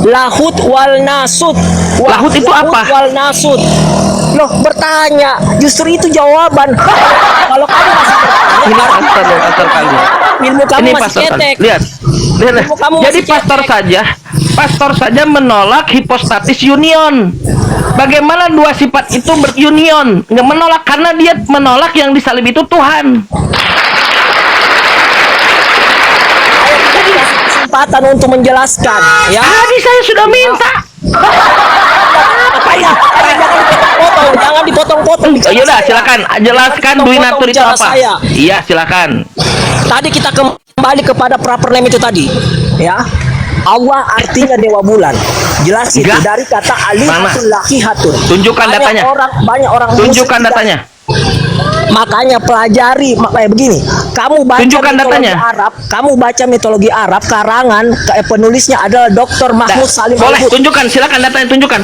Lahut wal nasut. Lahut itu apa? Wal nasut. Loh, bertanya. Justru itu jawaban. Kalau kamu masih bertanya, Ini pastor loh, pastor kali. ilmu kamu Ini masih pastor kali. cetek. Lihat. Ilmu kamu Jadi masih pastor saja menolak hipostatis union. Bagaimana dua sifat itu berunion? Nggak menolak karena dia menolak yang disalib itu Tuhan. Kita dikasih kesempatan untuk menjelaskan, ya. Tadi saya sudah minta. Jangan dipotong-potong. Oh, yaudah, silakan jelaskan duinatur itu apa? Iya, silakan. Tadi kita kembali kepada prapernem itu tadi, ya. Allah artinya dewa bulan. Jelas itu Enggak. dari kata alihatul lakihatur. Tunjukkan datanya. Banyak orang Tunjukkan datanya. Makanya pelajari, makanya begini. Kamu baca Tunjukkan mitologi datanya. Arab, kamu baca mitologi Arab, karangan penulisnya adalah Dr. Mahmud Salim Boleh, Al-Hud. tunjukkan, silakan datanya, tunjukkan.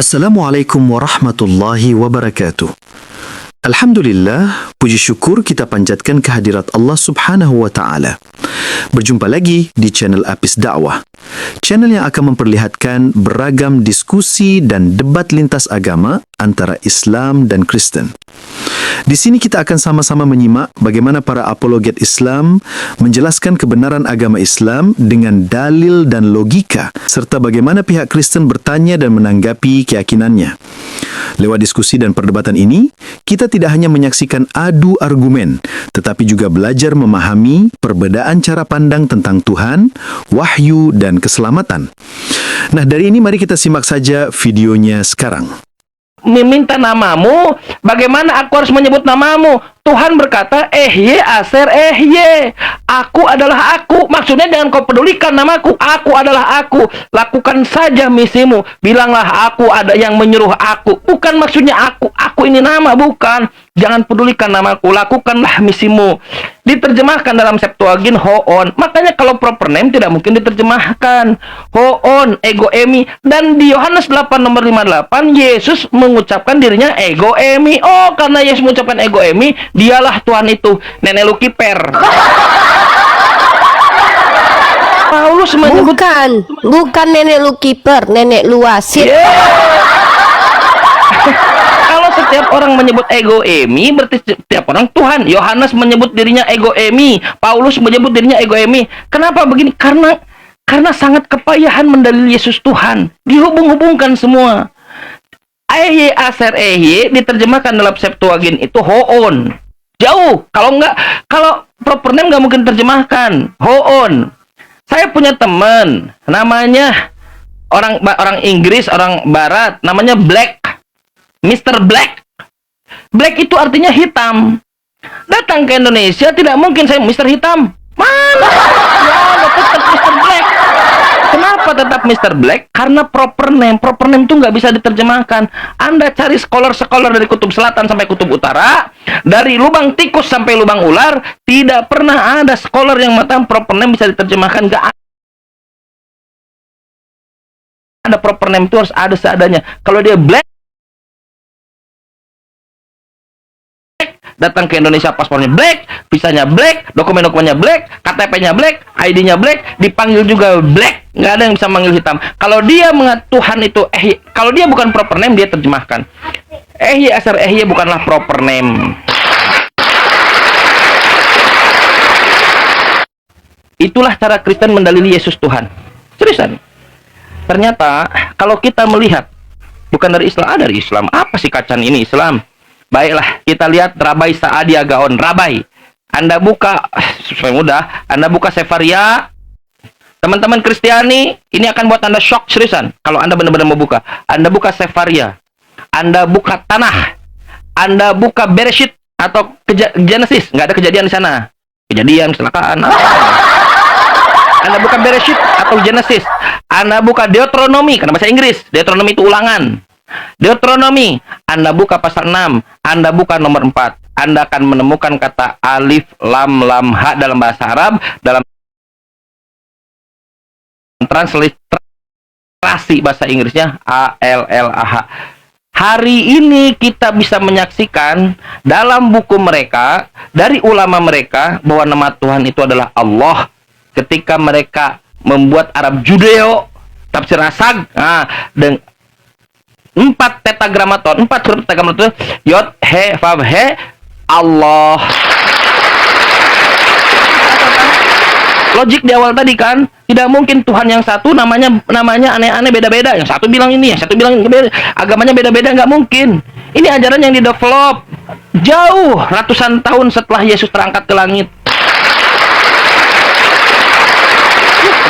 Assalamualaikum warahmatullahi wabarakatuh. Alhamdulillah, puji syukur kita panjatkan kehadirat Allah Subhanahu wa taala. Berjumpa lagi di channel Apis Dakwah. Channel yang akan memperlihatkan beragam diskusi dan debat lintas agama antara Islam dan Kristen. Di sini kita akan sama-sama menyimak bagaimana para apologet Islam menjelaskan kebenaran agama Islam dengan dalil dan logika, serta bagaimana pihak Kristen bertanya dan menanggapi keyakinannya. Lewat diskusi dan perdebatan ini, kita tidak hanya menyaksikan adu argumen, tetapi juga belajar memahami perbedaan cara pandang tentang Tuhan, wahyu, dan keselamatan. Nah, dari ini mari kita simak saja videonya sekarang. Meminta namamu, bagaimana aku harus menyebut namamu? Tuhan berkata, Ehye Aser Ehye, aku adalah aku. Maksudnya jangan kau pedulikan namaku, aku adalah aku. Lakukan saja misimu. Bilanglah aku ada yang menyuruh aku. Bukan maksudnya aku ini nama, bukan. Jangan pedulikan namaku, lakukanlah misimu. Diterjemahkan dalam Septuagint hoon. Makanya kalau proper name tidak mungkin diterjemahkan. Hoon, ego emi. Dan di Yohanes 8 nomor 58, Yesus mengucapkan dirinya ego emi. Oh, karena Yesus mengucapkan ego emi, dialah Tuhan itu. Nenek lu kiper. Paulus menyebut bukan nenek lu kiper, nenek lu wasit. Kalau setiap orang menyebut ego emi, berarti setiap orang Tuhan. Yohanes menyebut dirinya ego emi, Paulus menyebut dirinya ego emi. Kenapa begini? Karena sangat kepayahan mendalil Yesus Tuhan. Dihubung-hubungkan semua. Ehye Aser Ehye diterjemahkan dalam Septuagint itu hoon. Jauh. Kalau proper name nggak mungkin terjemahkan. Hoon. Saya punya teman, namanya orang Inggris, orang Barat, namanya Black. Mr. Black. Black itu artinya hitam. Datang ke Indonesia tidak mungkin saya Mr. Hitam. Mana? Ya, tetap Mr. Black. Kenapa tetap Mr. Black? Karena proper name. Proper name itu nggak bisa diterjemahkan. Anda cari scholar dari kutub selatan sampai kutub utara, dari lubang tikus sampai lubang ular, tidak pernah ada scholar yang mengatakan proper name bisa diterjemahkan. Nggak ada. Proper name itu harus ada seadanya. Kalau dia Black, datang ke Indonesia paspornya Black, visanya Black, dokumen-dokumennya Black, KTP-nya Black, ID-nya Black, dipanggil juga Black. Nggak ada yang bisa manggil hitam. Kalau dia Tuhan itu kalau dia bukan proper name, dia terjemahkan. Ehye Aser Ehye bukanlah proper name. Itulah cara Kristen mendalili Yesus Tuhan. Seriusan. Ternyata kalau kita melihat bukan dari Islam, dari Islam apa sih kacan ini Islam? Baiklah, kita lihat Rabai Saadia Gaon. Rabai, Anda buka supaya mudah, Anda buka Sefaria. Teman-teman Kristiani, ini akan buat Anda shock seriusan. Kalau Anda benar-benar mau buka, Anda buka Sefaria, Anda buka Tanah, Anda buka Bereshit atau Genesis, nggak ada kejadian di sana. Kejadian, kecelakaan. Anda buka Bereshit atau Genesis, Anda buka Deuteronomi, karena bahasa Inggris, Deuteronomi itu ulangan. Deuteronomi, Anda buka pasal 6, Anda buka nomor 4, Anda akan menemukan kata alif, lam, ha dalam bahasa Arab, dalam transliterasi bahasa Inggrisnya ALLAH. Hari ini kita bisa menyaksikan dalam buku mereka, dari ulama mereka, bahwa nama Tuhan itu adalah Allah. Ketika mereka membuat Arab Judeo, tafsir Asag, dan 4 tetragramaton, 4 huruf tetragramaton, Yod, He, Vav, He, Allah. Logik di awal tadi kan, tidak mungkin Tuhan yang satu namanya aneh-aneh, beda-beda. Yang satu bilang ini, yang satu bilang ini, beda. Agamanya beda-beda, nggak mungkin. Ini ajaran yang didevelop jauh ratusan tahun setelah Yesus terangkat ke langit.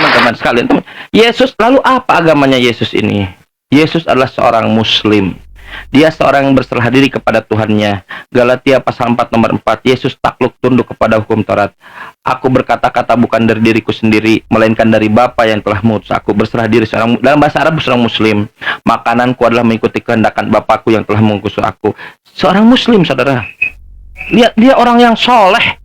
Teman-teman sekalian, Yesus, lalu apa agamanya Yesus ini? Yesus adalah seorang Muslim. Dia seorang yang berserah diri kepada Tuhannya. Galatia pasal 4 nomor 4, Yesus takluk tunduk kepada hukum Taurat. Aku berkata-kata bukan dari diriku sendiri, melainkan dari Bapa yang telah mengutus aku. Berserah diri dalam bahasa Arab, seorang Muslim. Makananku adalah mengikuti kehendak Bapakku yang telah mengutus aku. Seorang Muslim, saudara. Dia orang yang soleh,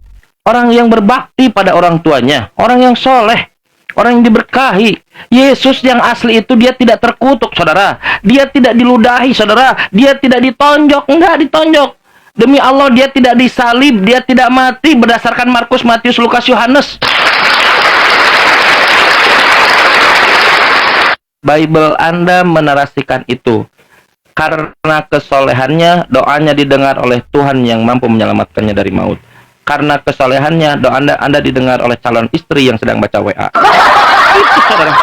orang yang berbakti pada orang tuanya, orang yang soleh, orang yang diberkahi. Yesus yang asli itu dia tidak terkutuk, saudara. Dia tidak diludahi, saudara. Dia tidak ditonjok, enggak ditonjok. Demi Allah, dia tidak disalib, dia tidak mati berdasarkan Markus, Matius, Lukas, Yohanes. Bible Anda menarasikan itu. Karena kesolehannya, doanya didengar oleh Tuhan yang mampu menyelamatkannya dari maut. Karena kesolehannya, doa Anda didengar oleh calon istri yang sedang baca WA. Itu, saudara.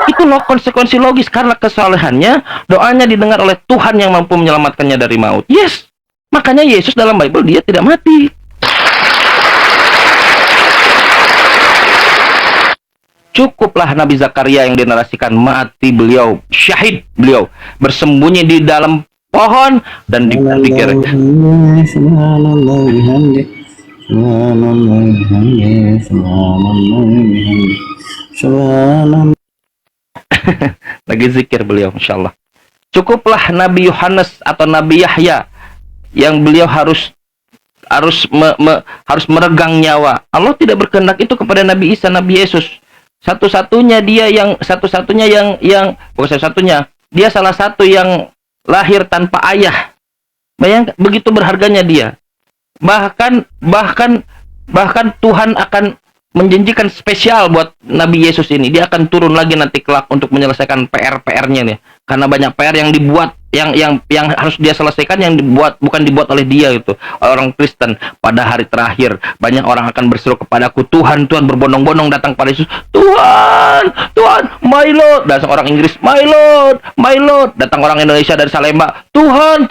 Itu no konsekuensi logis. Karena kesolehannya, doanya didengar oleh Tuhan yang mampu menyelamatkannya dari maut. Yes. Makanya Yesus dalam Bible dia tidak mati. Cukuplah Nabi Zakaria yang dinarasikan mati beliau, syahid beliau, bersembunyi di dalam pohon dan dipikir. Lagi zikir beliau, insyaallah. Cukuplah Nabi Yohanes atau Nabi Yahya yang beliau harus meregang nyawa. Allah tidak berkehendak itu kepada Nabi Isa, Nabi Yesus. Satu-satunya dia salah satu yang lahir tanpa ayah. Bayangkan begitu berharganya dia. Bahkan Tuhan akan menjanjikan spesial buat Nabi Yesus ini. Dia akan turun lagi nanti kelak untuk menyelesaikan PR-nya nih. Karena banyak PR yang dibuat, yang harus dia selesaikan, yang bukan dibuat oleh dia gitu. Orang Kristen pada hari terakhir banyak orang akan berseru kepadaku, Tuhan, Tuhan, berbondong-bondong datang pada Yesus. Tuhan, my Lord. Dan seorang Inggris, my Lord. Datang orang Indonesia dari Salemba, Tuhan.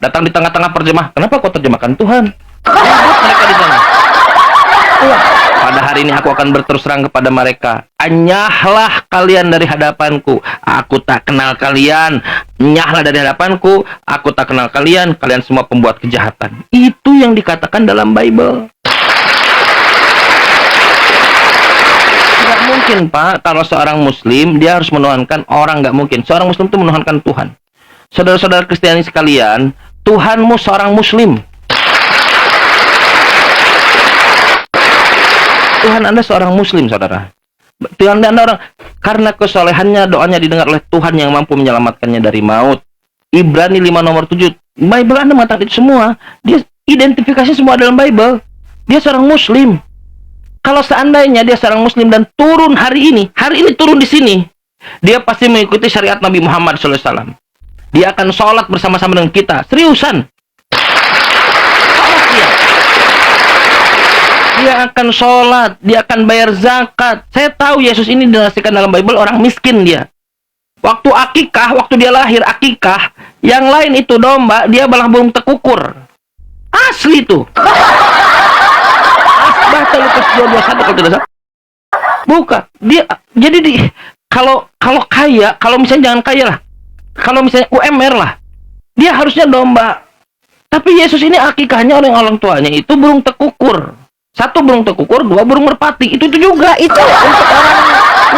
Datang di tengah-tengah perjemah. Kenapa kau terjemahkan Tuhan? Mereka di sana. Pada hari ini aku akan berterus terang kepada mereka. Enyahlah kalian dari hadapanku, aku tak kenal kalian. Enyahlah dari hadapanku, aku tak kenal kalian. Kalian semua pembuat kejahatan. Itu yang dikatakan dalam Bible. Tidak mungkin, Pak, kalau seorang Muslim dia harus menuhankan orang, nggak mungkin. Seorang Muslim itu menuhankan Tuhan. Saudara-saudara Kristiani sekalian, Tuhanmu seorang Muslim. Tuhan Anda seorang Muslim, saudara. Tuhan Anda orang, karena kesolehannya, doanya didengar oleh Tuhan yang mampu menyelamatkannya dari maut. Ibrani 5 nomor 7. Bible Anda mengatakan itu semua. Dia identifikasi semua dalam Bible. Dia seorang Muslim. Kalau seandainya dia seorang Muslim dan turun hari ini turun di sini, dia pasti mengikuti syariat Nabi Muhammad SAW. Dia akan sholat bersama-sama dengan kita. Seriusan. dia akan sholat, dia akan bayar zakat. Saya tahu Yesus ini dinarasikan dalam Bible orang miskin dia. Waktu akikah, waktu dia lahir akikah, yang lain itu domba, dia malah belum tekukur. Asli tuh. Baca Lukas 2:21 kalau tidak salah. Buka. Dia jadi kalau kaya, kalau misalnya jangan kaya lah. Kalau misalnya UMR lah. Dia harusnya domba. Tapi Yesus ini akikahnya orang tuanya itu burung tekukur. 1 burung tekukur, 2 burung merpati. Itu juga. Itu untuk orang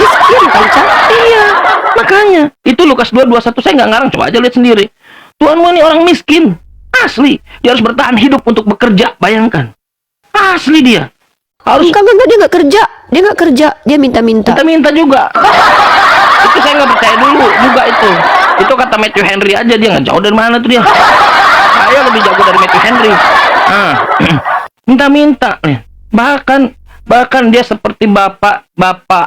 miskin kan, Cak? Iya. Makanya itu Lukas 2:21 saya nggak ngarang, coba aja lihat sendiri. Tuhan ini orang miskin. Asli. Dia harus bertahan hidup untuk bekerja. Bayangkan. Asli dia. Harus Enggak, dia nggak kerja. Dia nggak kerja. Dia minta-minta. kita minta juga. Itu saya nggak percaya dulu juga itu. Itu kata Matthew Henry aja, dia nggak jauh dari mana tuh dia. Saya lebih jago dari Matthew Henry. Minta-minta nih. Bahkan dia seperti bapak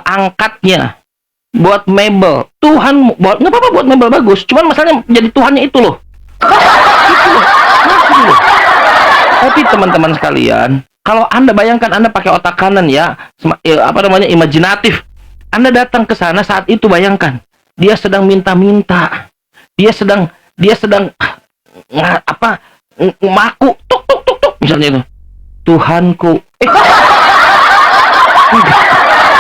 angkatnya buat mebel. Tuhan buat nggak apa-apa buat mebel bagus. Cuman masalahnya jadi Tuhannya itu loh. Itu loh. Maksud loh. Tapi teman-teman sekalian, kalau Anda bayangkan Anda pakai otak kanan ya, imajinatif. Anda datang ke sana saat itu, bayangkan dia sedang minta-minta. Dia sedang maku tuk misalnya itu. Tuhanku.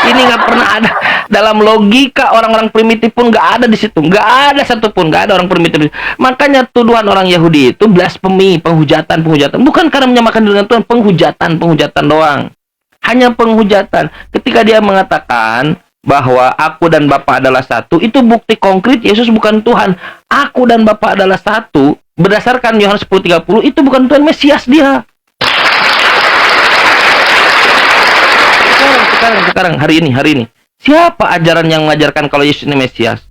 Ini nggak pernah ada dalam logika orang-orang primitif pun nggak ada di situ, nggak ada satupun, nggak ada orang primitif. Makanya tuduhan orang Yahudi itu blasfemi, penghujatan, bukan karena menyamakan dengan Tuhan, penghujatan doang, hanya penghujatan. Ketika dia mengatakan bahwa aku dan Bapa adalah satu, itu bukti konkret Yesus bukan Tuhan. Aku dan Bapa adalah satu, berdasarkan Yohanes 10:30, itu bukan Tuhan, Mesias dia. Sekarang hari ini siapa ajaran yang mengajarkan kalau Yesus ini Mesias?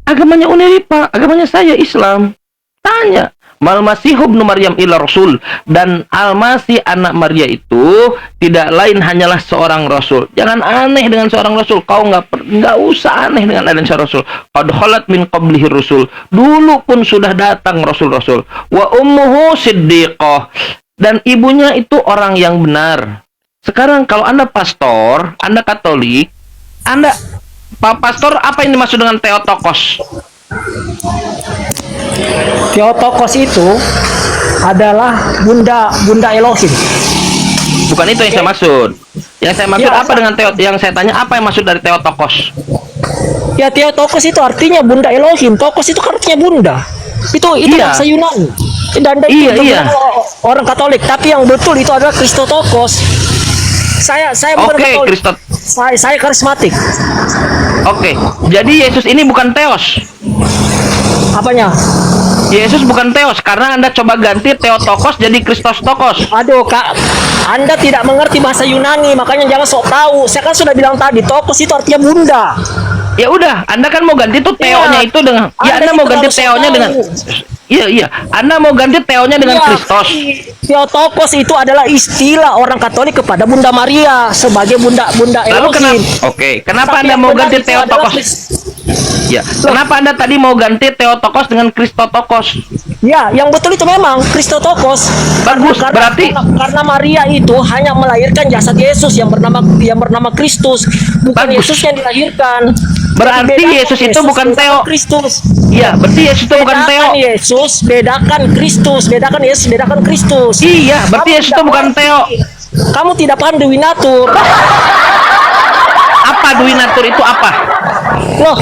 Agamanya Uneripa, agamanya saya Islam. Tanya, Mal Masih ibnu Maryam illa rasul, dan Al-Masih anak Maria itu tidak lain hanyalah seorang rasul. Jangan aneh dengan seorang rasul. Kau nggak usah aneh dengan adanya seorang rasul. Qad khalat min qablihi rusul. Dulu pun sudah datang rasul-rasul. Wa ummuhu siddiqah, dan ibunya itu orang yang benar. Sekarang kalau Anda pastor, Anda Katolik, Pak Pastor, apa yang dimaksud dengan Theotokos? Theotokos itu adalah bunda Elohim. Bukan itu yang saya maksud. Yang saya maksud apa dengan yang saya tanya apa yang maksud dari Theotokos? Ya, Theotokos itu artinya bunda Elohim. Tokos itu artinya bunda. Itu Iya. bahasa Yunani. Dan Iya. Orang Katolik, tapi yang betul itu adalah Kristotokos. Saya bukan Katolik. Saya karismatik. Oke. Jadi Yesus ini bukan Theos. Apanya? Yesus bukan Theos karena Anda coba ganti Theotokos jadi Kristostokos. Aduh, Kak, Anda tidak mengerti bahasa Yunani, makanya jangan sok tahu. Saya kan sudah bilang tadi, Tokos itu artinya bunda. Ya udah, Anda kan mau ganti tuh Theonya itu dengan Anda mau ganti Theonya dengan Iya. Anda mau ganti Theonya dengan Kristos. Theotokos itu adalah istilah orang Katolik kepada Bunda Maria sebagai bunda Lalu Elohim. kenapa Tapi Anda yang mau benar ganti itu adalah Theotokos? Ya, kenapa Anda tadi mau ganti Theotokos dengan Kristotokos? Ya, yang betul itu memang Kristotokos. Bagus, berarti karena Maria itu hanya melahirkan jasad Yesus yang bernama Kristus, bukan Bagus. Yesus yang dilahirkan. Berarti Bedakan Yesus itu bukan Theo. Kristus. Iya, berarti Yesus itu bukan Theo. Bedakan Kristus, bedakan Yesus, bedakan Kristus. Iya, berarti Kamu Yesus tidak itu bukan mengerti. Theo. Kamu tidak paham Dewi Natur. Apa Dwi Natur itu apa? Loh,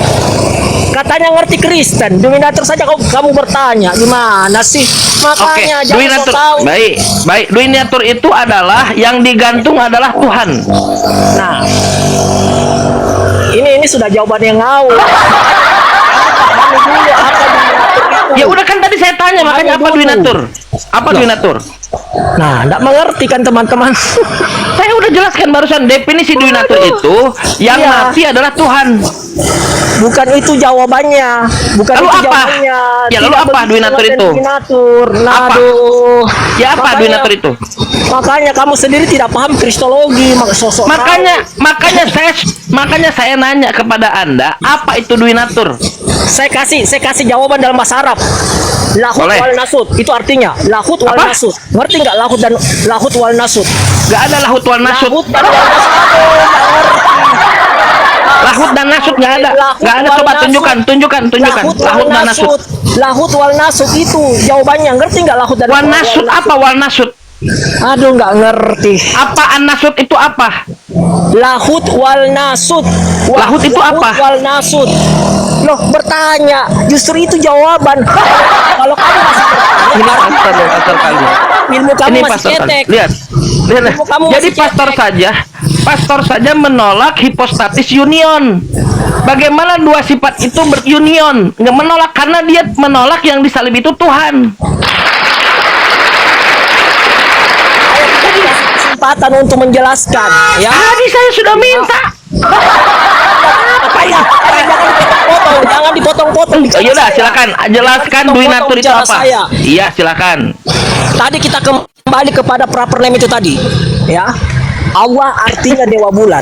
katanya ngerti Kristen. Dewi Natur saja kamu bertanya, gimana sih? Oke, Makanya Dwi jangan sok Natur. tahu. Baik. Dwi Natur itu adalah yang digantung adalah Tuhan. Nah, ini sudah jawaban yang ngawur. Kamu pahami dulu apa Dewi Natur itu. Ya udah kan tadi saya tanya, makanya apa Dwi Natur? Apa Dwi Natur? Nah, enggak mengerti kan teman-teman. Saya udah jelaskan barusan definisi Dwi Natur itu yang Iya. mati adalah Tuhan. Bukan itu jawabannya. Bukan Lalu itu apa? jawabannya. Ya, lalu Tidak apa begitu Dwi Natur dengan itu? Dwi Natur. Nah, Apa? aduh. Ya apa Dwi Natur itu? Makanya kamu sendiri tidak paham kristologi, sosok. Makanya saya nanya kepada Anda, apa itu Dwi Natur? Saya kasih jawaban dalam bahasa Arab. Lahut Boleh. wal nasut itu artinya lahut wal Apa? nasut. Ngerti nggak lahut wal nasut? Nggak ada lahut wal nasut. Lahut dan wal nasut. Aduh, nggak ngerti. Lahut dan nasut nggak ada. Nggak ada. Coba tunjukkan. Lahut dan nasut. Lahut wal nasut itu jawabannya. Ngerti nggak lahut dan Wal nasut apa wal nasut? Aduh, nggak ngerti. Apaan nasut itu apa? Lahut wal nasut. Lahut itu apa? Wal nasut. Loh, bertanya. Justru itu jawaban. Kalau kamu masih Ini bertanya, pastor kali. ilmu kamu Ini masih pastor kali. cetek. Lihat. Ilmu kamu Jadi masih pastor saja menolak hipostatis union. Bagaimana dua sifat itu berunion? Nggak menolak karena dia menolak yang disalib itu Tuhan. Kesempatan untuk menjelaskan, ya. Tadi saya sudah minta. Apa ya? Jangan dipotong-potong. Oh, yaudah, silakan jelaskan duinatur itu apa? Saya. Iya, silakan. Tadi kita kembali kepada prapernem itu tadi, ya. Allah artinya dewa bulan.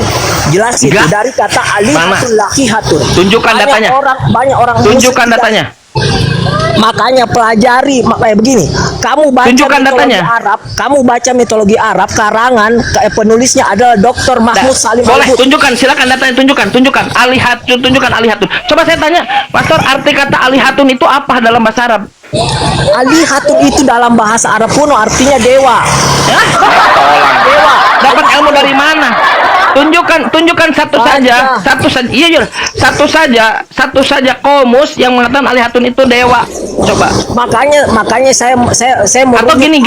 Jelas itu Enggak. dari kata alihatul lakihatun. Tunjukkan datanya. Banyak orang Tunjukkan muslim datanya. Makanya pelajari makanya begini. Kamu baca Tunjukkan mitologi datanya. Arab, kamu baca mitologi Arab, karangan penulisnya adalah Dr. Mahmud Salim Boleh, Al-Hud. tunjukkan, silakan datanya, tunjukkan. Alihatun, tunjukkan alihatun. Coba saya tanya, Pastor, arti kata alihatun itu apa dalam bahasa Arab? Alihatun itu dalam bahasa Arab kuno artinya dewa. Hah? Dewa. Dapat ilmu dari mana? Tunjukkan satu saja, iya, satu saja komus yang mengatakan alihatun itu dewa. Coba. Makanya saya mau Atau gini,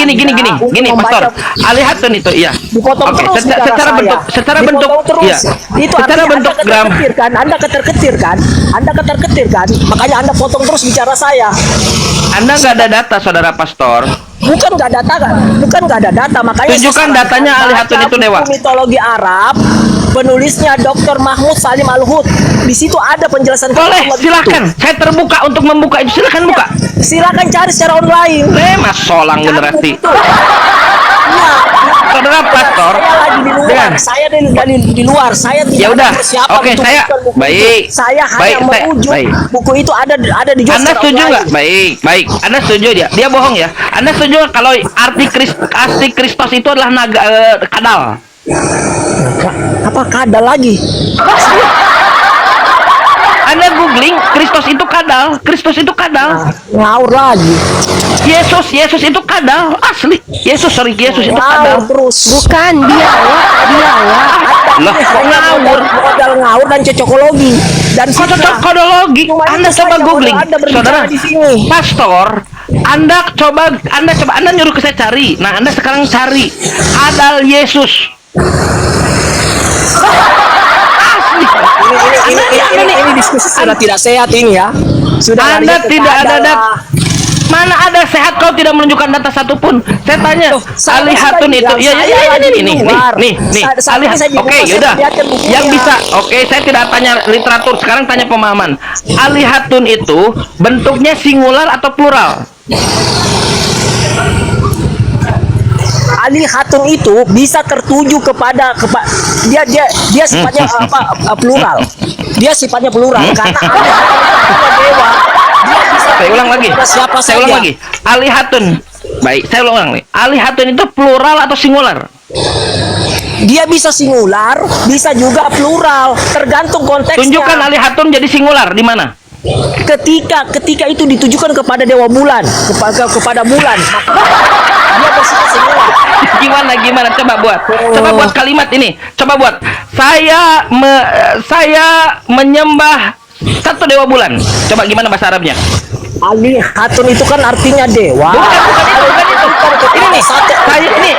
Pastor. Alihatun itu, iya. Dipotong Oke, terus secara bentuk, iya. Itu Secara artinya bentuk Anda gram. Anda keterketir kan? Makanya Anda potong terus bicara saya. Anda nggak ada data, saudara Pastor. Bukan nggak ada data, makanya Tunjukkan datanya alihatun itu dewa. Mitologi Arab, penulisnya Dr. Mahmud Salim Al-Hud. Di situ ada penjelasan. Boleh, mitologi silakan. itu. Saya terbuka untuk membuka itu. Silakan buka. Silakan cari secara online. Mas solang generasi. Iya. Saudara Pastor, Saya lagi di luar. dengan Saya di luar. Saya tidak Ya udah. ada persiapan Oke, untuk saya buku itu. baik. Saya hanya merujuk baik. buku itu ada dijual Anda secara setuju online. nggak? Baik. Anda setuju dia? Dia bohong ya? Anda setuju nggak kalau arti Kristus itu adalah naga kadal? Apa kadal lagi? Anda googling Kristus itu kadal. Ngawur lagi. Yesus itu kadal asli. Yesus itu kadal. Ngawur terus. Bukan dia lah. Loh, kok ngawur? Modal ngawur dan cocokologi dan Kok cocokologi? Cuma Anda itu coba saja googling, modal Anda berbicara saudara. di sini. Pastor, Anda nyuruh ke saya cari. Nah, Anda sekarang cari kadal Yesus. Ini diskusi sudah tidak sehat ini ya. Sudah Anda lari ke tidak ada kadal data. lah. Mana ada sehat kau tidak menunjukkan data satupun? Saya tanya, saya alihatun sudah itu, bilang, saya lagi di luar. nih, Saya alihat. di Oke, rumah, saya yaudah. lihatkan bukunya. Yang bisa, oke, saya tidak tanya literatur, sekarang tanya pemahaman. Alihatun itu bentuknya singular atau plural? Alihatun itu bisa tertuju kepada dia sifatnya plural. Dia sifatnya plural karena alihatun dewa. Dia bisa Saya ulang lagi. siapa Saya ulang saja. lagi. Alihatun. Baik, saya ulang nih. Alihatun itu plural atau singular? Dia bisa singular, bisa juga plural, tergantung konteksnya. Tunjukkan alihatun jadi singular di mana? Ketika itu ditujukan kepada dewa bulan, kepada bulan, dia bersifat singular. Gimana? Coba buat kalimat ini. Coba buat. Saya menyembah satu dewa bulan. Coba gimana bahasa Arabnya? Alihatun itu kan artinya dewa. Bukan itu. Ini nih. Ini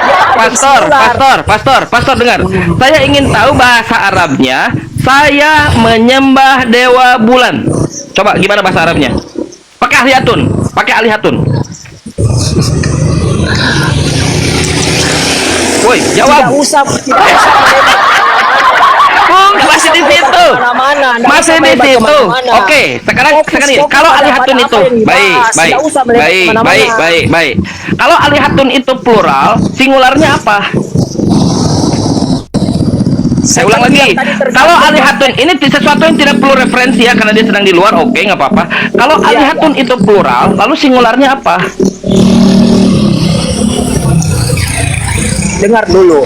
Pastor dengar. Saya ingin tahu bahasa Arabnya. Saya menyembah dewa bulan. Coba gimana bahasa Arabnya? Pakai alihatun. Woi, jawab. Tidak usah. Masih di situ. Masih di situ. Oke, sekarang ini. Kalau alihatun itu baik. Kalau alihatun itu plural, singularnya apa? Saya ulang lagi. Kalau alihatun ini sesuatu yang tidak perlu referensi ya, karena dia sedang di luar. Oke, nggak apa-apa. Kalau alihatun itu plural, lalu singularnya apa? dengar dulu.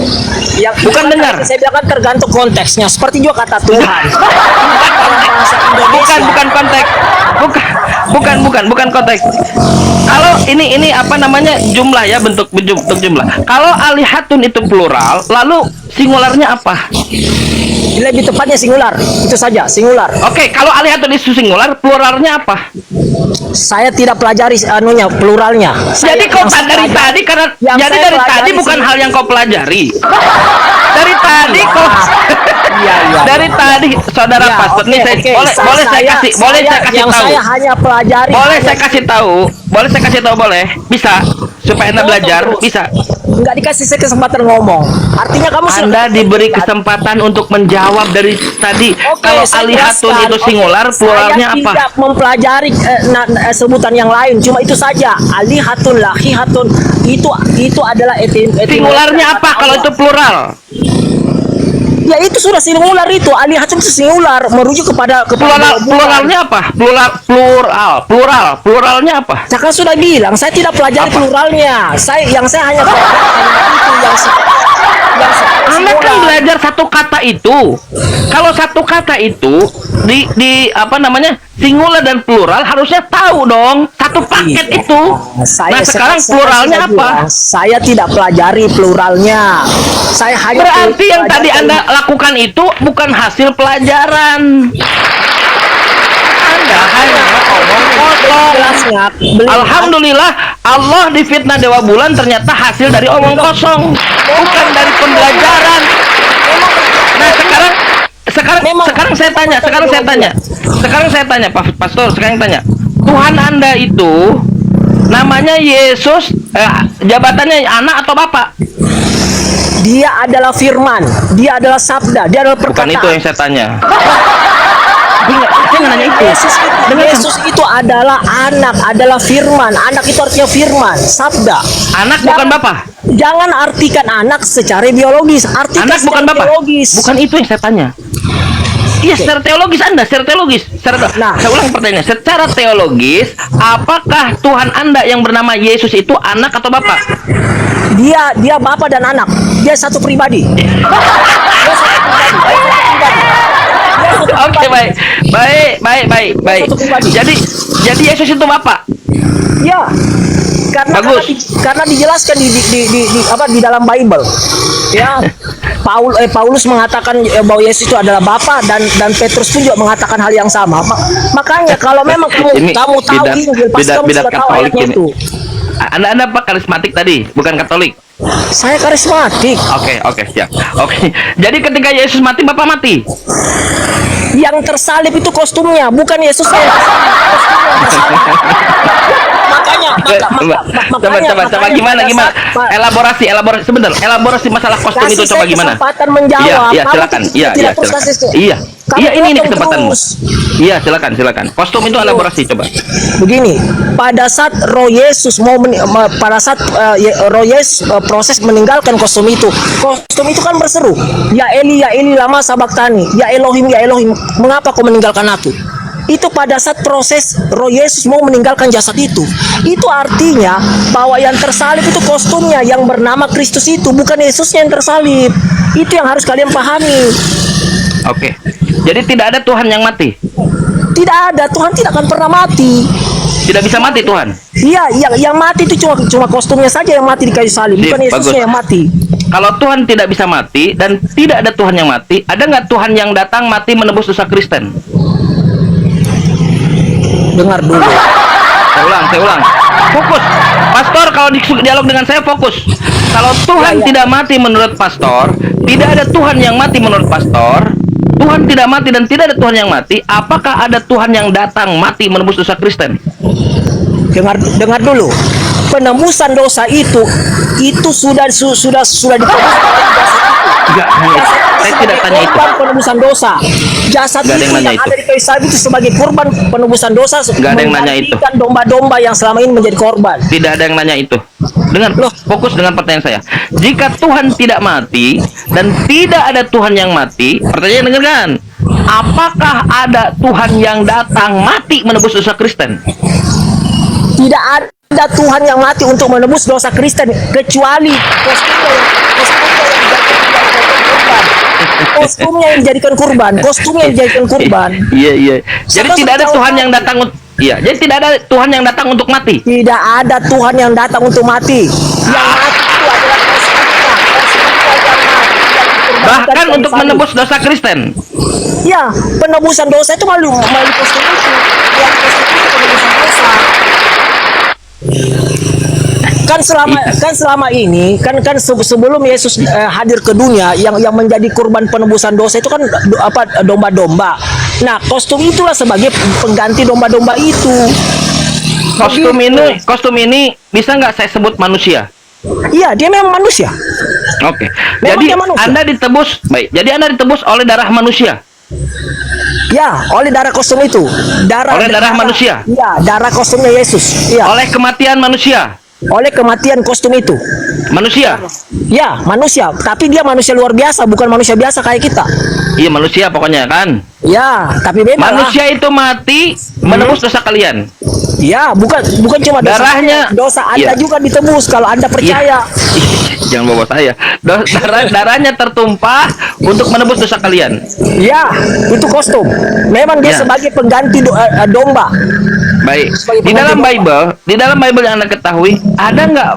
Yang Bukan dengar. Saya bilang kan tergantung konteksnya. Seperti juga kata Tuhan. Dalam bahasa Indonesia. Bukan konteks. Bukan konteks. Kalau ini apa namanya jumlah ya, bentuk jumlah. Kalau alihatun itu plural, lalu singularnya apa? Lebih tepatnya singular. Itu saja, singular. Oke, kalau alihatun itu singular, pluralnya apa? Saya tidak pelajari pluralnya. Jadi kau dari tadi karena yang jadi saya dari tadi pelajari bukan sih- hal yang kau pelajari. Dari tadi kau Iya. dari tadi saudara Ya, pastor nih oke. boleh saya kasih yang tahu. saya hanya pelajari. Boleh hanya- saya kasih tahu? Boleh? Bisa supaya Anda belajar, terus. bisa. Nggak dikasih saya kesempatan ngomong. Artinya kamu sudah- Anda diberi kesempatan untuk menjawab dari tadi. Oke, Kalau saya alihatun jelaskan. itu singular, Oke, pluralnya saya apa? tidak mempelajari sebutan yang lain. Cuma itu saja. Alihatun, lahihatun itu adalah Singularnya apa kalau itu plural? Ya itu sudah singular itu. Alihatun itu singular merujuk kepada Pluralnya apa? Pluralnya apa? Saya kan sudah bilang, saya tidak pelajari pluralnya. Yang saya hanya pelajari itu Anda kan singular. belajar satu kata itu. Kalau satu kata itu di apa namanya singular dan plural harusnya tahu dong satu paket Iya. itu. Nah sekarang pluralnya sudah apa? bilang, saya tidak pelajari pluralnya. Saya hanya Berarti yang tadi pelajari- Anda lakukan itu bukan hasil pelajaran. Anda hanya ngomong kosong. Jelasnya, Alhamdulillah Allah difitnah Dewa Bulan ternyata hasil dari omong kosong, bukan dari pembelajaran. Nah sekarang saya tanya Pak Pastor, sekarang tanya, Tuhan Anda itu namanya Yesus, jabatannya anak atau bapak? Dia adalah firman, dia adalah sabda, dia adalah Bukan perkataan. itu yang saya tanya. Dia nggak nanya itu. Yesus itu adalah anak, adalah firman. Anak itu artinya firman, sabda. Anak bukan bapak. Jangan artikan anak secara biologis, artikan Anak bukan secara bapak. teologis. Bukan itu yang saya tanya. Iya, secara teologis Anda, secara teologis. Nah. Saya ulang pertanyaannya. Secara teologis, apakah Tuhan Anda yang bernama Yesus itu anak atau bapak? Dia bapak dan anak. Dia satu pribadi. Oke, baik. Satu pribadi. Jadi Yesus itu bapak. Ya. Bagus. Karena dijelaskan di dalam Bible. Ya. Paulus mengatakan bahwa Yesus itu adalah Bapa dan Petrus pun juga mengatakan hal yang sama. Makanya kalau memang kamu tahu Injil, pasti kamu bidat sudah tahu Katolik ayatnya ini. itu. Anda apa karismatik tadi, bukan Katolik? Saya karismatik. Oke, siap. Oke. Jadi ketika Yesus mati, Bapak mati. Yang tersalib itu kostumnya, bukan Yesusnya. Coba gimana? Elaborasi sebentar. Elaborasi masalah kostum itu coba gimana? Kesempatan menjawab. Iya, Kamu silakan. tidak terus Silakan. kasih- Iya, Kamu ini potong kesempatanmu. terus. Iya, silakan. Kostum itu elaborasi coba. Begini, pada saat Roh Yesus Roh Yesus proses meninggalkan kostum itu kan berseru, ya Eli lama sabaktani, ya Elohim, mengapa kau meninggalkan aku? Itu pada saat proses Roh Yesus mau meninggalkan jasad itu artinya bahwa yang tersalib itu kostumnya yang bernama Kristus itu, bukan Yesusnya yang tersalib. Itu yang harus kalian pahami. Oke. Jadi tidak ada Tuhan yang mati. Tidak ada, Tuhan tidak akan pernah mati. Tidak bisa mati Tuhan. Iya, yang mati itu cuma kostumnya saja yang mati di kayu salib, Sip, bukan Yesusnya bagus. yang mati. Kalau Tuhan tidak bisa mati dan tidak ada Tuhan yang mati, ada nggak Tuhan yang datang mati menebus dosa Kristen? Dengar dulu. Saya ulang. Fokus. Pastor, kalau dialog dengan saya fokus. Kalau Tuhan Ya. tidak mati menurut pastor, tidak ada Tuhan yang mati menurut pastor, Tuhan tidak mati dan tidak ada Tuhan yang mati, apakah ada Tuhan yang datang mati menebus dosa Kristen? Dengar dulu. Penembusan dosa itu sudah ditebus. Enggak, saya tidak tanya itu. Korban penebusan dosa. Jasad Nggak ada itu yang nanya yang itu. ada di kayu salib itu sebagai korban penebusan dosa. Nggak ada yang nanya itu. menggantikan domba-domba yang selama ini menjadi korban. Tidak ada yang nanya itu. Dengar, fokus dengan pertanyaan saya. Jika Tuhan tidak mati dan tidak ada Tuhan yang mati, pertanyaan dengarkan. Apakah ada Tuhan yang datang mati menebus dosa Kristen? Tidak ada Tuhan yang mati untuk menebus dosa Kristen kecuali kostumnya Kostumnya yang dijadikan kurban, kostumnya yang dijadikan kurban. Iya. Jadi Sama tidak ada seperti Tuhan Allah. yang datang iya, jadi tidak ada Tuhan yang datang untuk mati. Tidak ada Tuhan yang datang untuk mati. Yang mati itu adalah kostumnya. Kostumnya yang mati, yang dikurbankan Bahkan di untuk salib. menebus dosa Kristen. Ya, penebusan dosa itu melalui kostum itu. Yang kostum itu penebusan dosa. Kan selama ini sebelum Yesus hadir ke dunia yang menjadi kurban penebusan dosa itu kan domba-domba. Nah, kostum itulah sebagai pengganti domba-domba itu. Kostum ini bisa nggak saya sebut manusia? Iya, dia memang manusia. Oke. Memang Jadi dia manusia. Anda ditebus, baik. Jadi Anda ditebus oleh darah manusia. Ya, oleh darah kostum itu. Oleh darah manusia. Iya, darah kostumnya Yesus. Iya. Oleh kematian manusia. Oleh kematian kostum itu. Manusia. Ya, manusia. Tapi dia manusia luar biasa, bukan manusia biasa kayak kita. Iya, manusia pokoknya kan. Ya, tapi beda lah. Manusia itu mati menebus dosa kalian. Ya, bukan cuma dosa. Darahnya- Dosa Anda Iya. juga ditebus kalau Anda percaya. Jangan bawa saya. Darahnya tertumpah untuk menebus dosa kalian. Ya, itu kostum. Memang dia Ya. sebagai pengganti domba. Baik. Sebagai Di dalam pengganti Bible yang Anda ketahui, ada nggak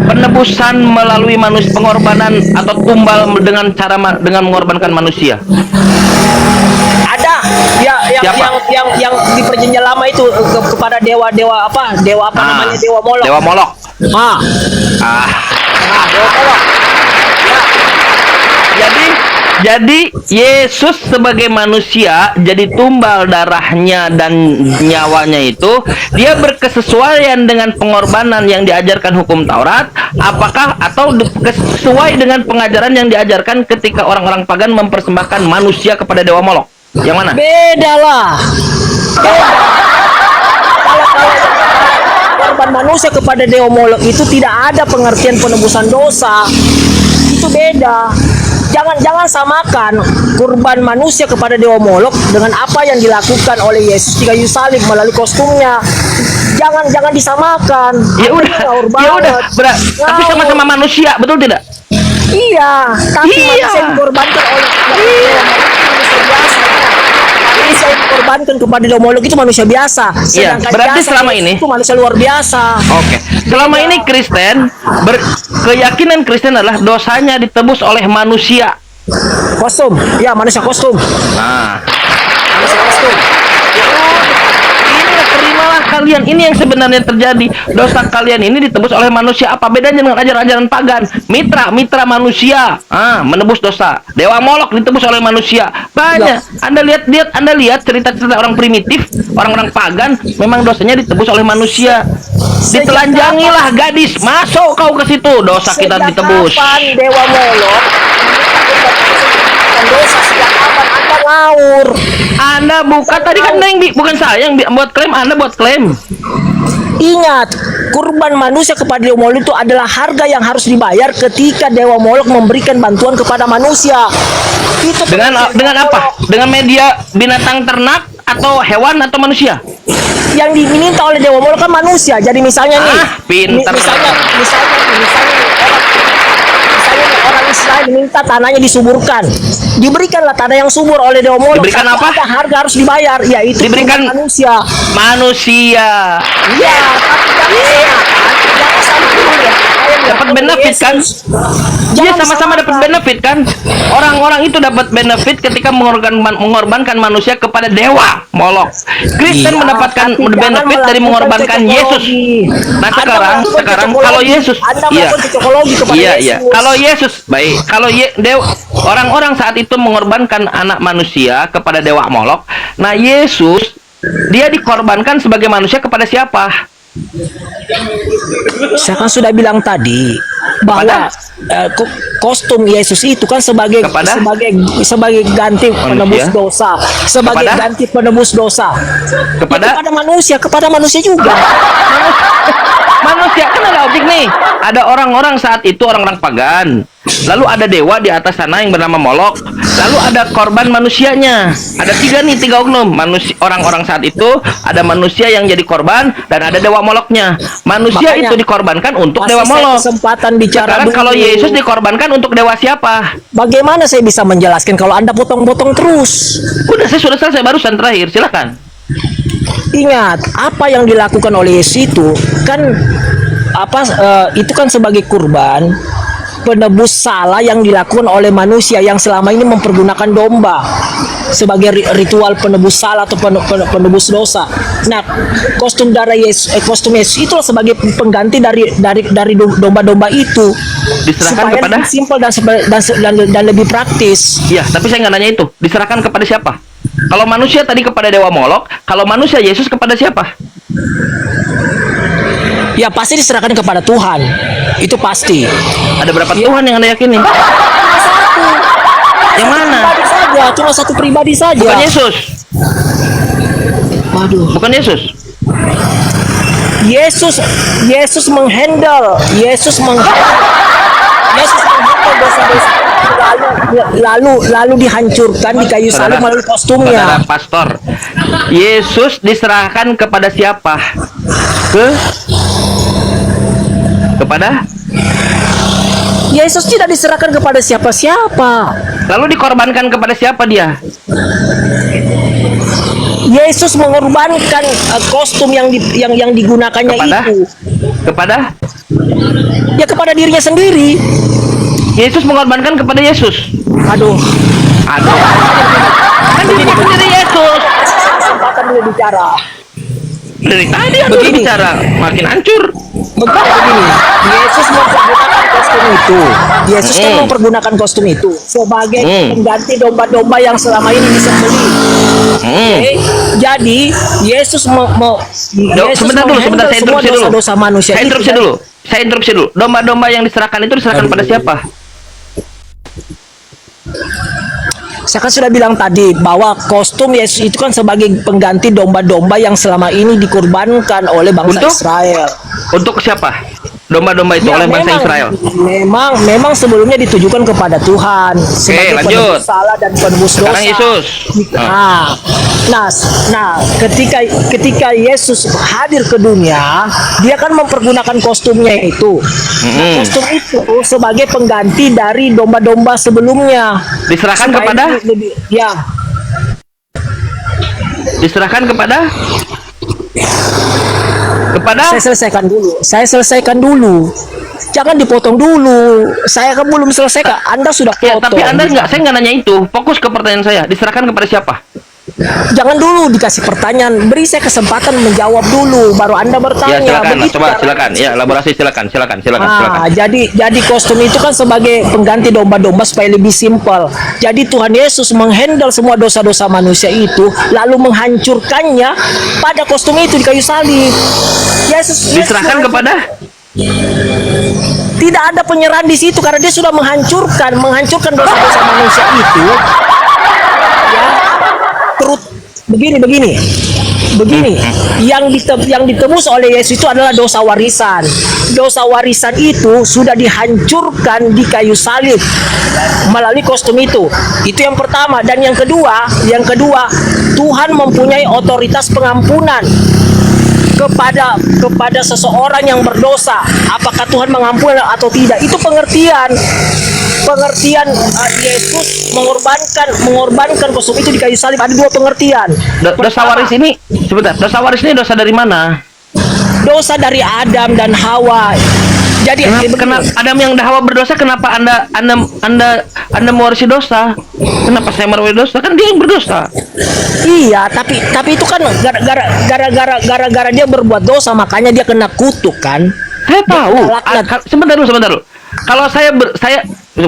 penebusan melalui pengorbanan atau tumbal dengan dengan mengorbankan manusia? Ada Siapa? yang di perjanjian lama itu kepada dewa apa namanya, dewa Molok. Dewa Molok. Ah, Ah. dewa Molok. Jadi Yesus sebagai manusia jadi tumbal darahnya dan nyawanya itu dia berkesesuaian dengan pengorbanan yang diajarkan hukum Taurat, apakah atau sesuai dengan pengajaran yang diajarkan ketika orang-orang pagan mempersembahkan manusia kepada dewa Molok? Yang mana? Beda lah. Kalau korban manusia kepada dewa Molok itu tidak ada pengertian penebusan dosa. Itu beda. Jangan samakan kurban manusia kepada dewa Molok dengan apa yang dilakukan oleh Yesus di kayu salib melalui kostumnya. Jangan disamakan. Ya udah, Ngawur ya udah, banget. tapi Ngawur. sama-sama manusia, betul tidak? Iya, tapi Iya. manusia yang dikorbankan oleh manusia biasa. Manusia yang dikorbankan kepada dewa Molok itu manusia biasa. Iya, Sedangkan berarti jasa selama Yesus ini- itu manusia luar biasa. Oke. Selama ini Kristen keyakinan Kristen adalah dosanya ditebus oleh manusia. Kostum, ya manusia kostum. Nah, Manusia kostum. inilah terimalah kalian. Ini yang sebenarnya terjadi. Dosa kalian ini ditebus oleh manusia. Apa bedanya dengan ajaran-ajaran pagan? Mitra manusia. Menebus dosa. Dewa Molok ditebus oleh manusia. Banyak. Anda lihat cerita-cerita orang primitif, orang-orang pagan, memang dosanya ditebus oleh manusia. Ditelanjangilah gadis, masuk kau ke situ, dosa kita Sejak ditebus. kapan dewa Molok dosa? Sejak kapan Anda ngawur? Anda buka tadi kan bukan saya yang buat klaim, Anda buat klaim. Ingat, kurban manusia kepada dewa Molok itu adalah harga yang harus dibayar ketika dewa Molok memberikan bantuan kepada manusia. Itu Dengan Dewa apa? Molok. Dengan media binatang ternak atau hewan atau manusia? Yang diminta oleh dewa Molok kan manusia. Jadi misalnya nih, Pinter. misalnya orang Israel minta tanahnya disuburkan, diberikanlah tanah yang subur oleh dewa Molok. Diberikan Tapi apa? ada harga harus dibayar, yaitu Diberikan- kurban manusia. Manusia. Iya, tapi jangan samakan ya. Dapat benefit kan? Dia sama-sama dapat benefit kan? Orang-orang itu dapat benefit ketika mengorbankan manusia kepada dewa Molok. Kristen Iya, mendapatkan tapi jangan benefit dari melakukan mengorbankan Yesus. cocokologi. Nah, Anda sekarang melakukan cocokologi. kalau Yesus, Anda iya. melakukan cocokologi kepada Iya, Yesus. iya. Kalau Yesus, baik. Kalau orang-orang saat itu mengorbankan anak manusia kepada dewa Molok. Nah, Yesus dia dikorbankan sebagai manusia kepada siapa? Saya kan sudah bilang tadi bahwa kostum Yesus itu kan sebagai Kepada? sebagai ganti penebus Manusia? dosa, sebagai Kepada? ganti penebus dosa. Kepada? Ya, kepada manusia juga. Manusia kan ada objek nih. Ada orang-orang saat itu orang-orang pagan. lalu ada dewa di atas sana yang bernama Molok, lalu ada korban manusianya. Ada tiga oknum manusia, orang-orang saat itu ada manusia yang jadi korban dan ada dewa Moloknya. Manusia Makanya, itu dikorbankan untuk kasih dewa saya Molok. kesempatan bicara Sekarang dulu. kalau Yesus dikorbankan untuk dewa siapa? Bagaimana saya bisa menjelaskan kalau Anda potong-potong terus? Udah, saya sudah selesai barusan terakhir. Silakan. Ingat, apa yang dilakukan oleh Yesus itu kan itu kan sebagai kurban penebus salah yang dilakukan oleh manusia yang selama ini mempergunakan domba sebagai ritual penebus salah atau penebus dosa. Nah, kostum Yesus itulah sebagai pengganti dari domba-domba itu. Diserahkan supaya kepada? lebih simpel dan lebih praktis. Iya, tapi saya nggak nanya itu. Diserahkan kepada siapa? Kalau manusia tadi kepada dewa Molok, kalau manusia Yesus kepada siapa? Ya pasti diserahkan kepada Tuhan. Itu pasti. Ada berapa Tuhan yang Anda yakini? Satu. Yang mana? Pribadi saja, cuma satu pribadi saja. Bukan Yesus. Waduh. Bukan Yesus. Yesus menghandle dosa-dosa lalu dihancurkan di kayu salib melalui Saudara kostumnya. pastor, Yesus diserahkan kepada siapa? Kepada? Yesus tidak diserahkan kepada siapa-siapa. Lalu dikorbankan kepada siapa dia? Yesus mengorbankan kostum yang digunakannya Kepada? itu. Kepada? Ya kepada dirinya sendiri. Yesus mengorbankan kepada Yesus. Aduh. Aduh. Kan dia sendiri Yesus. Kesempatan dulu bicara. Dari tadi Anda Begini. bicara makin hancur. Begini, Yesus mempergunakan kostum itu. Yesus kan mempergunakan kostum itu sebagai pengganti domba-domba yang selama ini disembelih. Oke? Jadi Yesus Sebentar dulu, sebentar, saya interupsi dulu. dosa manusia Saya itu. interupsi dulu. Domba-domba yang diserahkan itu diserahkan pada siapa? Saya kan sudah bilang tadi bahwa kostum Yesus itu kan sebagai pengganti domba-domba yang selama ini dikorbankan oleh bangsa Untuk? Israel. Untuk siapa? Domba-domba itu oleh bangsa Israel. Memang sebelumnya ditujukan kepada Tuhan sebagai lanjut. penebus salah dan penebus dosa. Sekarang Yesus. Nah, ketika Yesus hadir ke dunia, dia kan mempergunakan kostumnya itu. Nah, kostum itu sebagai pengganti dari domba-domba sebelumnya. Diserahkan Supaya kepada? Ya, Diserahkan kepada? Kepada? Saya selesaikan dulu. Jangan dipotong dulu. Saya kan belum selesai, Kak. Anda sudah Ya, potong. tapi saya nggak nanya itu. Fokus ke pertanyaan saya. Diserahkan kepada siapa? Jangan dulu dikasih pertanyaan. Beri saya kesempatan menjawab dulu, baru Anda bertanya. Ya, silakan. Begitu Coba caranya. silakan. Ya, elaborasi silakan. Jadi kostum itu kan sebagai pengganti domba-domba supaya lebih simpel. Jadi Tuhan Yesus menghandle semua dosa-dosa manusia itu, lalu menghancurkannya pada kostum itu di kayu salib. Yesus Diserahkan kepada? Tidak ada penyerahan di situ karena dia sudah menghancurkan dosa-dosa manusia itu. Ya, begini. Yang ditebus oleh Yesus itu adalah dosa warisan. Dosa warisan itu sudah dihancurkan di kayu salib melalui kostum itu. Itu yang pertama. Dan yang kedua, Tuhan mempunyai otoritas pengampunan kepada seseorang yang berdosa. Apakah Tuhan mengampuni atau tidak? Itu pengertian Yesus mengorbankan kostum itu di kayu salib. Ada dua pengertian. Dosa waris ini, sebentar. Dosa waris ini dosa dari mana? Dosa dari Adam dan Hawa. Jadi Kenapa Adam yang Hawa berdosa? Kenapa anda mewarisi dosa? Kenapa saya mewarisi dosa? Kan dia yang berdosa. Iya, tapi itu kan gara-gara dia berbuat dosa, makanya dia kena kutuk kan. Saya tahu. laknat. Sebentar dulu. Kalau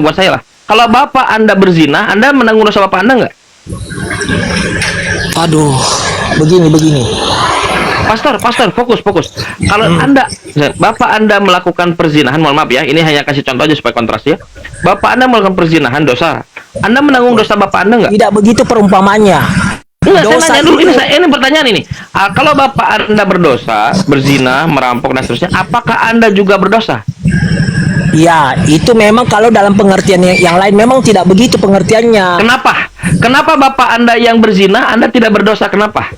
buat saya lah. Kalau bapak Anda berzina, Anda menanggung dosa bapak Anda nggak? Aduh, begini. Pastor, fokus. Kalau bapak Anda melakukan perzinahan, mohon maaf ya, ini hanya kasih contoh aja supaya kontras ya. Bapak Anda melakukan perzinahan, dosa. Anda menanggung dosa bapak Anda nggak? Tidak begitu perumpamannya. Enggak, saya Dosa nanya dulu. itu- Ini pertanyaan ini. Kalau bapak Anda berdosa, berzina, merampok dan seterusnya, apakah Anda juga berdosa? Ya, itu memang kalau dalam pengertian yang lain memang tidak begitu pengertiannya. Kenapa? Kenapa bapak Anda yang berzina, Anda tidak berdosa? Kenapa?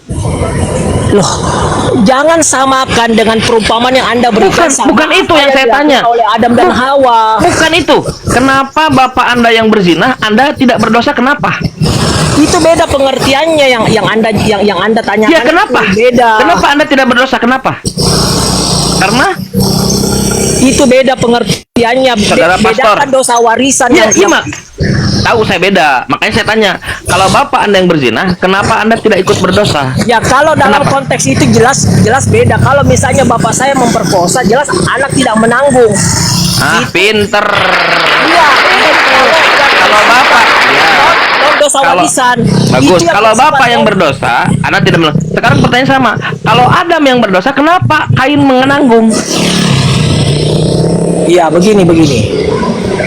Loh, jangan samakan dengan perumpamaan yang Anda berikan. Bukan itu yang saya tanya. Oleh Adam dan Hawa. Bukan itu. Kenapa bapak Anda yang berzina, Anda tidak berdosa? Kenapa? Itu beda pengertiannya yang Anda tanyakan. Ya kenapa? Itu beda. Kenapa Anda tidak berdosa? Kenapa? Karena Itu beda pengertiannya. Saudara pastor. Bedakan dosa warisan ya, yang Mak. Tahu saya beda. Makanya saya tanya, kalau bapak Anda yang berzina, kenapa Anda tidak ikut berdosa? Ya kalau dalam Kenapa? konteks itu jelas beda. Kalau misalnya bapak saya memperkosa, jelas anak tidak menanggung. Pinter. Iya. Kalau bapak, ya. Dosa warisan. Bagus. Itu Kalau bersifat bapak yang berdosa, Anda tidak menang. Sekarang pertanyaan sama. Kalau Adam yang berdosa, kenapa Kain menanggung? Iya, begini.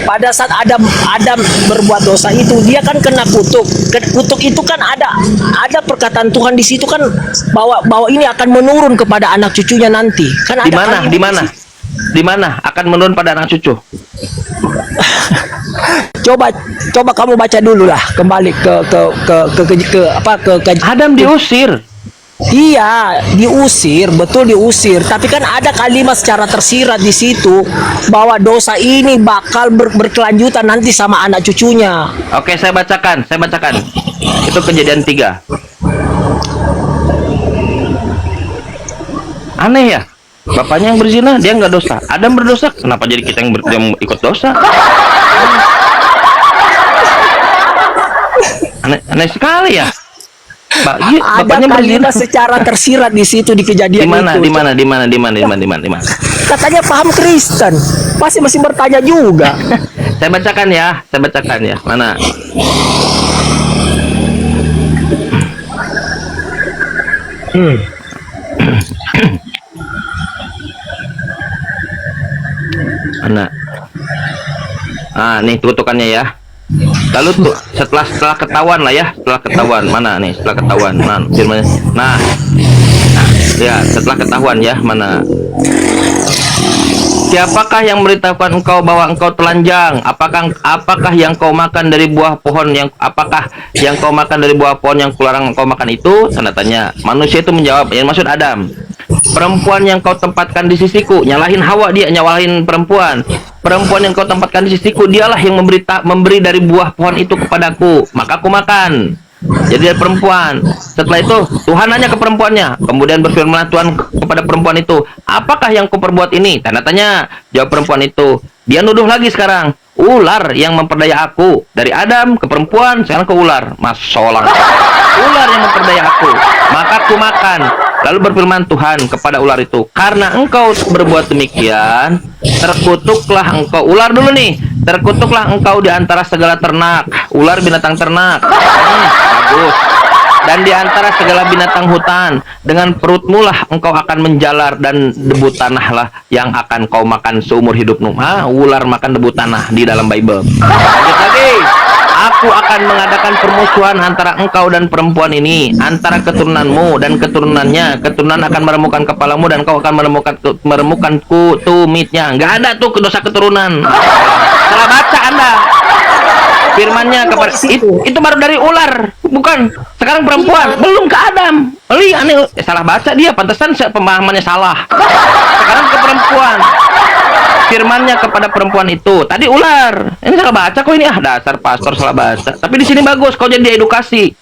Pada saat Adam berbuat dosa itu, dia kan kena kutuk. Kutuk itu kan ada perkataan Tuhan di situ kan bahwa ini akan menurun kepada anak cucunya nanti. Kan Di ada mana? kalimat Di mana? Di mana akan menurun pada anak cucu? Coba kamu baca dulu lah, kembali ke Adam diusir. Iya, diusir, betul diusir. Tapi kan ada kalimat secara tersirat di situ bahwa dosa ini bakal berkelanjutan nanti sama anak cucunya. Oke, saya bacakan. Itu Kejadian 3. Aneh ya, bapaknya yang berzina, dia nggak dosa. Adam berdosa, kenapa jadi kita yang ikut dosa? Aneh sekali ya. Ada Bapaknya berzina. kalimat secara tersirat di situ di kejadian itu. Di mana? Katanya paham Kristen, pasti masih bertanya juga. Saya bacakan ya. Mana? Mana? Nih kutukannya ya. Lalu tuh setelah ketahuan lah ya, mana nih, setelah ketahuan, firmannya. Ya, setelah ketahuan ya, mana? Siapakah yang memberitahukan engkau bahwa engkau telanjang? Apakah yang kau makan dari buah pohon yang kau makan dari buah pohon yang kularang engkau makan itu? Tanda tanya. Manusia itu menjawab, yang maksud Adam. Perempuan yang kau tempatkan di sisiku, nyalahin Hawa, dia nyalahin perempuan. Perempuan yang kau tempatkan di sisiku, dialah yang memberi dari buah pohon itu kepadaku, maka aku makan. Jadi dari perempuan. Setelah itu Tuhan nanya ke perempuannya. Kemudian berfirmanlah Tuhan kepada perempuan itu, apakah yang kau perbuat ini? Tanda tanya. Jawab perempuan itu. Dia nuduh lagi sekarang. Ular yang memperdaya aku. Dari Adam ke perempuan, sekarang ke ular. Masolang. Ular yang memperdaya aku, maka aku makan. Lalu berfirman Tuhan kepada ular itu, karena engkau berbuat demikian, terkutuklah engkau. Ular dulu nih. Terkutuklah engkau di antara segala ternak. Ular binatang ternak. Bagus. Dan di antara segala binatang hutan, dengan perutmu lah engkau akan menjalar, dan debu tanah lah yang akan kau makan seumur hidupmu. Ular makan debu tanah di dalam Bible. Lanjut lagi. Aku akan mengadakan permusuhan antara engkau dan perempuan ini, antara keturunanmu dan keturunannya. Keturunan akan meremukan kepalamu, dan kau akan meremukan tumitnya. Nggak ada tuh dosa keturunan. Salah baca Anda. Firmannya kepada itu baru dari ular, bukan. Sekarang perempuan, belum ke Adam. Aneh, salah baca dia, pantesan pemahamannya salah. Sekarang ke perempuan. Firmannya kepada perempuan itu, tadi ular. Ini salah baca kok ini, dasar pastor salah baca. Tapi di sini bagus, kau jadi edukasi.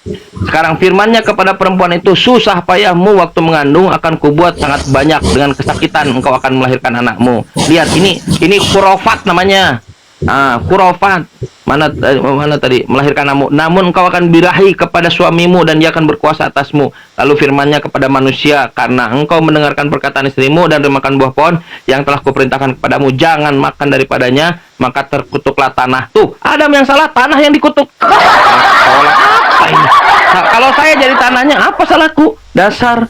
Sekarang firmannya kepada perempuan itu, susah payahmu waktu mengandung akan kubuat sangat banyak, dengan kesakitan engkau akan melahirkan anakmu. Lihat ini khurafat namanya. Khurafat. Mana tadi? Melahirkan anakmu. Namun engkau akan birahi kepada suamimu, dan dia akan berkuasa atasmu. Lalu firmannya kepada manusia, karena engkau mendengarkan perkataan istrimu dan memakan buah pohon yang telah kuperintahkan kepadamu, jangan makan daripadanya, maka terkutuklah tanah. Tuh, Adam yang salah, tanah yang dikutuk. Apa ini? Kalau saya jadi tanahnya, apa salahku? Dasar.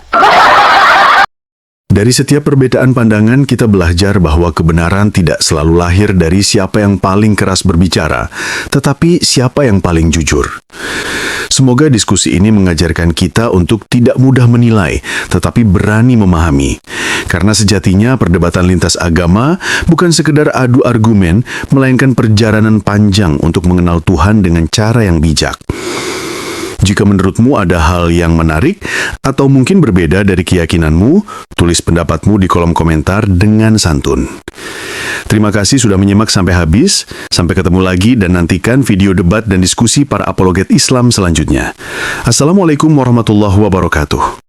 Dari setiap perbedaan pandangan, kita belajar bahwa kebenaran tidak selalu lahir dari siapa yang paling keras berbicara, tetapi siapa yang paling jujur. Semoga diskusi ini mengajarkan kita untuk tidak mudah menilai, tetapi berani memahami. Karena sejatinya perdebatan lintas agama bukan sekedar adu argumen, melainkan perjalanan panjang untuk mengenal Tuhan dengan cara yang bijak. Jika menurutmu ada hal yang menarik atau mungkin berbeda dari keyakinanmu, tulis pendapatmu di kolom komentar dengan santun. Terima kasih sudah menyimak sampai habis. Sampai ketemu lagi dan nantikan video debat dan diskusi para apologet Islam selanjutnya. Assalamualaikum warahmatullahi wabarakatuh.